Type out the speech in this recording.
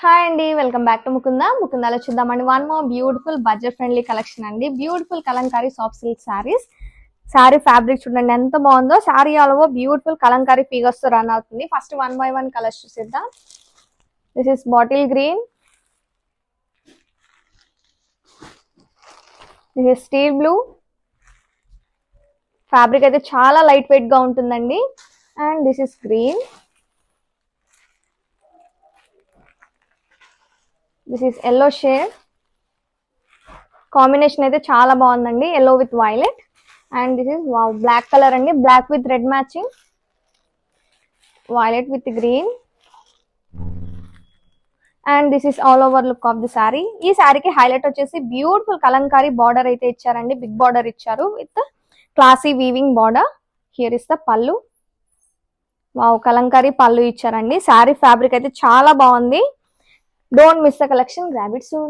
Hi అండి, welcome back to ముకుందాలో చూద్దామండి. One more beautiful budget friendly collection అండి. Beautiful Kalamkari soft silk saris. Sari fabric చూడండి ఎంత బాగుందో. Sari all over beautiful Kalamkari figures తో రన్ అవుతుంది. ఫస్ట్ 1 by 1 కలర్స్ చూసేద్దాం. This is bottle green, this is steel blue. Fabric అయితే చాలా లైట్ వెయిట్ గా ఉంటుందండి. And this is green, this is yellow shade. Combination అయితే చాలా బాగుందండి, yellow with violet. And this is wow black colour అండి, black with red matching, violet with green. And this is all over look of the sari. ఈ శారీకి highlight వచ్చేసి beautiful Kalamkari border అయితే ఇచ్చారండి. Big border ఇచ్చారు with classy weaving border. Here is the pallu. Wow Kalamkari pallu ఇచ్చారండి. Sari fabric అయితే చాలా బాగుంది. Don't miss the collection. Grab it soon.